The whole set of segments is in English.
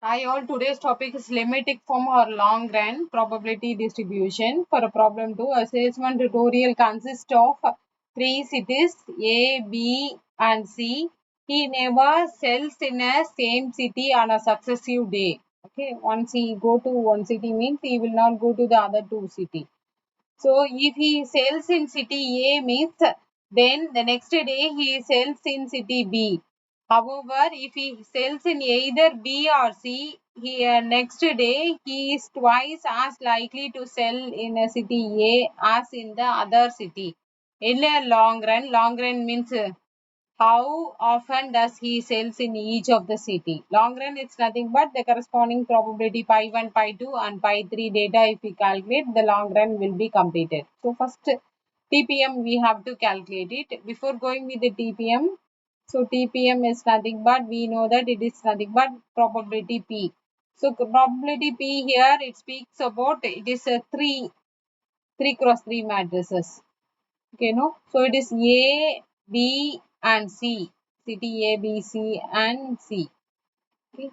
Hi all, today's topic is limit form or long run probability distribution. For a problem 2, assessment tutorial consists of 3 cities A, B and C. He never sells in a same city on a successive day. Okay, once he go to one city means he will not go to the other two city. So if he sells in city A means then the next day he sells in city B. However, if he sells in either B or C, next day he is twice as likely to sell in a city A as in the other city. In a long run means how often does he sells in each of the city? Long run it's nothing but the corresponding probability pi 1, pi 2 and pi 3 data if we calculate the long run will be completed. So first TPM we have to calculate it. Before going with the TPM, so TPM is nothing but we know that it is nothing but probability P. So probability P here it speaks about it is a 3 cross 3 matrices. Okay, no? So it is A, B and C. City A, B, C and C. Okay.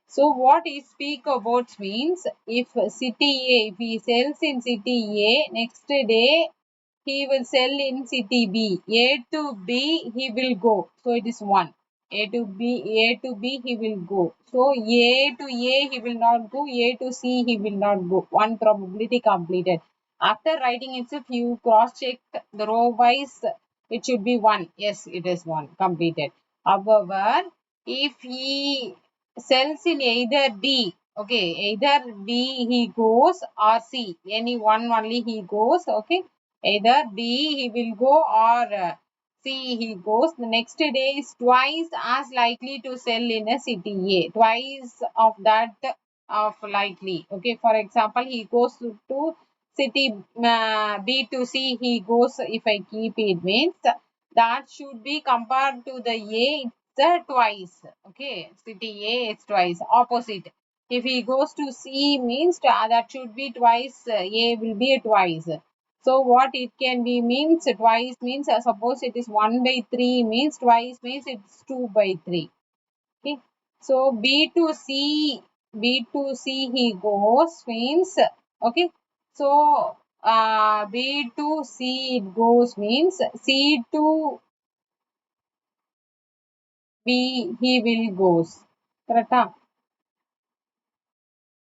So what he speak about means if city A, if he sells in city A, next day he will sell in city B. A to B he will go. So it is 1. A to B he will go. So A to A he will not go. A to C he will not go. One probability completed. After writing itself, you cross check the row wise. It should be 1. Yes, it is 1 completed. However, if he sells in either B, okay, either B he goes or C, any one only he goes, okay, either B he will go or C he goes. The next day is twice as likely to sell in a city A, twice of that of likely. Okay, for example, he goes to city B to C, he goes, if I keep it means that should be compared to the A, it's twice. Okay, city A is twice, opposite. If he goes to C means that should be twice, A will be a twice. So what it can be means twice means suppose it is 1 by 3 means twice means it's 2 by 3. Okay. So B to C he goes means okay. So B to C it goes means C to B he will goes. Correct?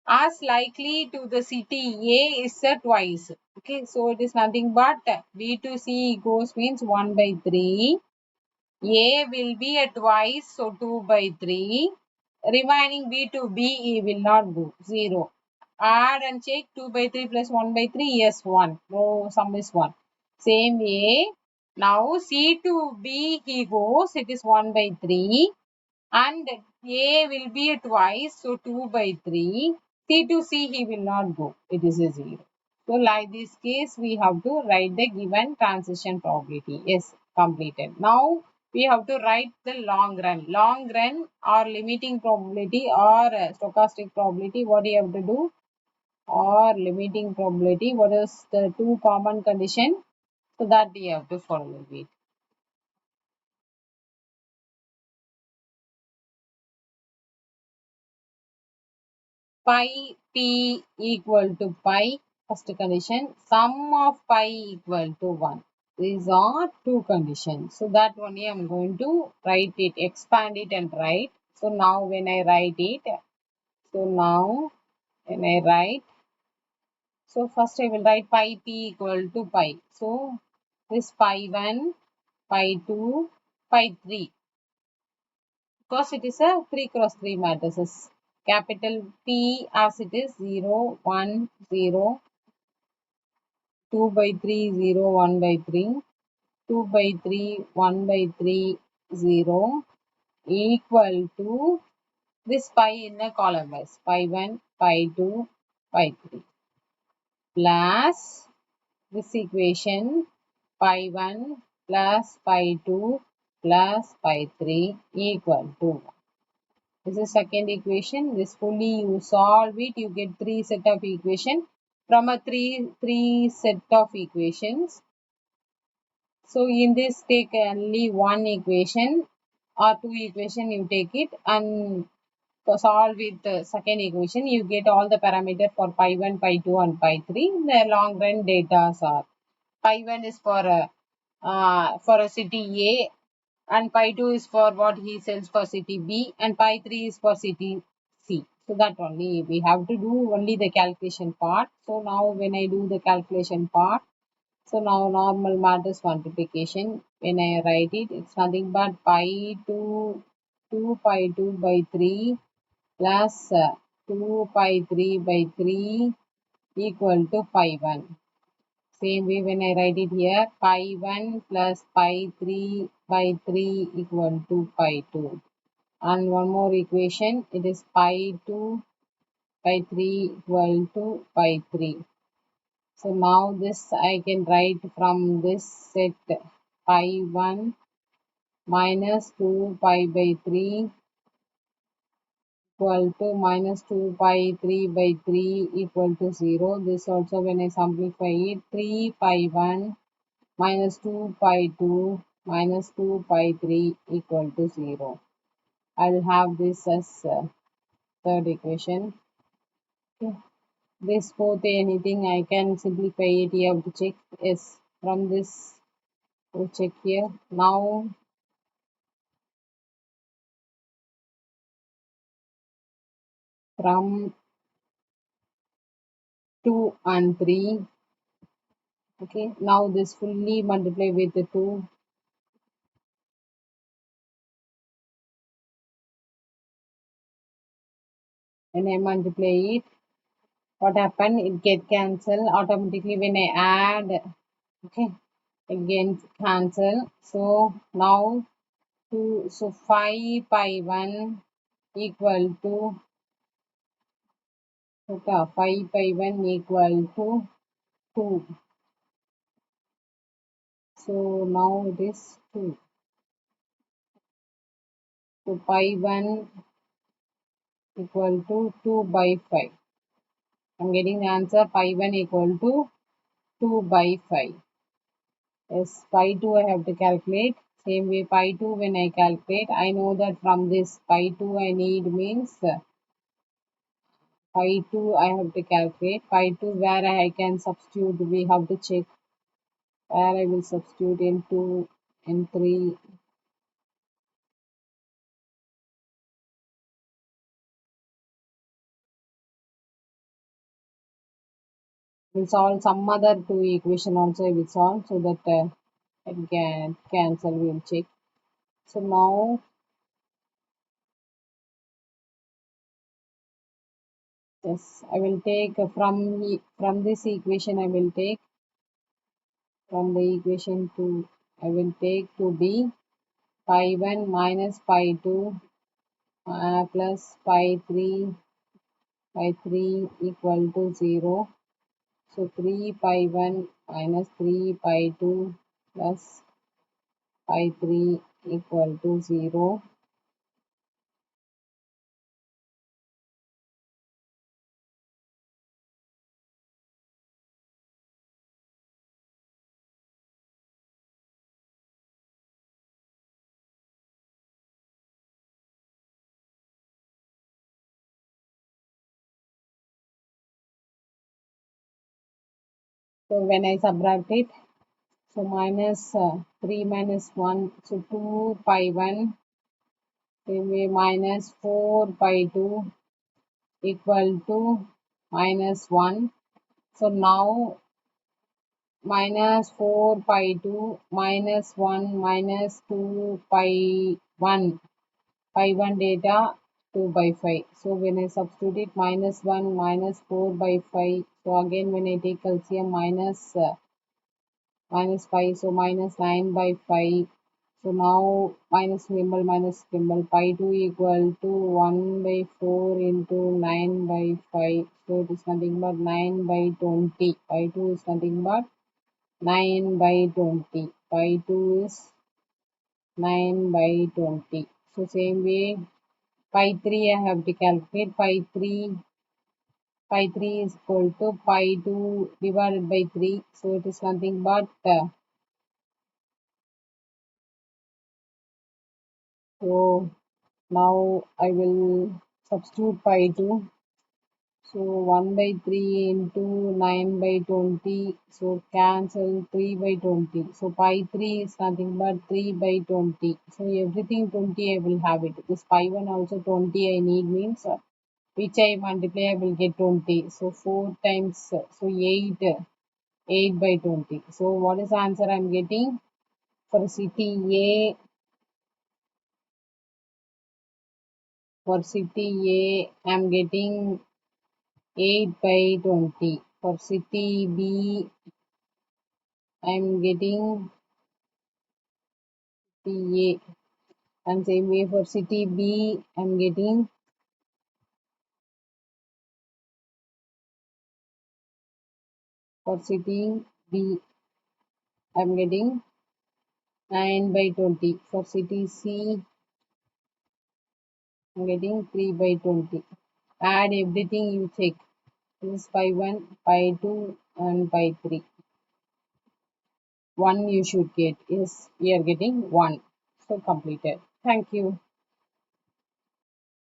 As likely to the city A is twice. Okay, so it is nothing but B to C goes means 1 by 3. A will be a twice, so 2 by 3. Remaining B to B he will not go, 0. Add and check 2 by 3 plus 1 by 3, yes, 1. No, sum is 1. Same way, now C to B he goes, it is 1 by 3. And A will be a twice, so 2 by 3. C to C he will not go, it is a 0. So like this case, we have to write the given transition probability. Yes, completed. Now we have to write the long run. Long run or limiting probability or stochastic probability. What do you have to do? Or limiting probability. What is the two common condition? So that we have to follow it. Pi p equal to pi, first condition, sum of pi equal to 1. These are two conditions. So that only I am going to write it, expand it and write. So now when I write it, so first I will write pi p equal to pi. So this pi 1, pi 2, pi 3. Because it is a 3 cross 3 matrices. Capital P as it is 0, 1, 0, 2 by 3, 0, 1 by 3, 2 by 3, 1 by 3, 0 equal to this pi in a column wise, pi 1, pi 2, pi 3 plus this equation pi 1 plus pi 2 plus pi 3 equal to 1. This is second equation. This fully you solve it, you get 3 set of equation. From a three set of equations. So in this take only one equation or two equation you take it, and solve with the second equation, you get all the parameters for pi 1, pi 2 and pi 3. The long run data are pi 1 is for a city A, and pi 2 is for what he sells for city B, and pi 3 is for city C. So that only we have to do only the calculation part. So now when I do the calculation part, so now normal matrix multiplication, when I write it, it's nothing but pi 2, 2 pi 2 by 3 plus 2 pi 3 by 3 equal to pi 1. Same way when I write it here, pi 1 plus pi 3 by 3 equal to pi 2. And one more equation, it is pi 2 by 3 equal to pi 3. So now this I can write from this set pi 1 minus 2 pi by 3 equal to minus 2 pi 3 by 3 equal to 0. This also when I simplify it, 3 pi 1 minus 2 pi 2 minus 2 pi 3 equal to 0. I will have this as third equation. Okay. This both anything I can simplify it. You have to check. Yes, from this we check here. Now from 2 and 3. Okay, now this fully multiply with the 2. When I multiply it, what happen? It get cancelled automatically when I add. Okay, again cancel. So now 2, so 5 pi 1 equal to 5 pi 1 equal to 2. So now it is 2. So pi 1 equal to 2 by 5. I'm getting the answer pi 1 equal to 2 by 5. Yes, pi 2 I have to calculate. Same way pi 2 when I calculate, I know that from this pi 2 I need means pi 2 I have to calculate. Pi 2 where I can substitute, we have to check where I will substitute in 2 and 3. We'll solve some other two equation also I will solve so that I can cancel, we will check. So now yes, I will take from this equation I will take from the equation 2 I will take to be pi 1 minus pi 2 plus pi 3 equal to 0. So 3 pi 1 minus 3 pi 2 plus pi 3 equal to 0. So when I subtract it, so minus 3 minus 1, so 2 pi 1, then we minus 4 pi 2 equal to minus 1. So now minus 4 pi 2 minus 1 minus 2 pi 1, pi 1 data 2 by 5. So when I substitute it, minus 1 minus 4 by 5. So again when I take LCM minus 5, so minus 9 by 5. So now minus symbol pi 2 equal to 1 by 4 into 9 by 5. So it is nothing but 9 by 20. Pi 2 is nothing but 9 by 20. Pi 2 is 9 by 20. So same way pi 3 I have to calculate. Pi 3 is equal to pi 2 divided by 3. So it is nothing but so now I will Substitute pi 2. So 1 by 3 into 9 by 20. So cancel 3 by 20. So pi 3 is nothing but 3 by 20. So everything 20 I will have it. This pi 1 also 20 I need means which I multiply I will get 20. So 4 times so 8 by 20. So what is the answer I am getting? For city A, I am getting 8 by 20. For city B, I am getting city A. And same way for city B, I am getting for city B, I am getting 9 by 20. For city C, I am getting 3 by 20. Add everything you check. This is pi 1, pi 2 and pi 3. 1 you should get. Yes, we are getting 1. So completed. Thank you.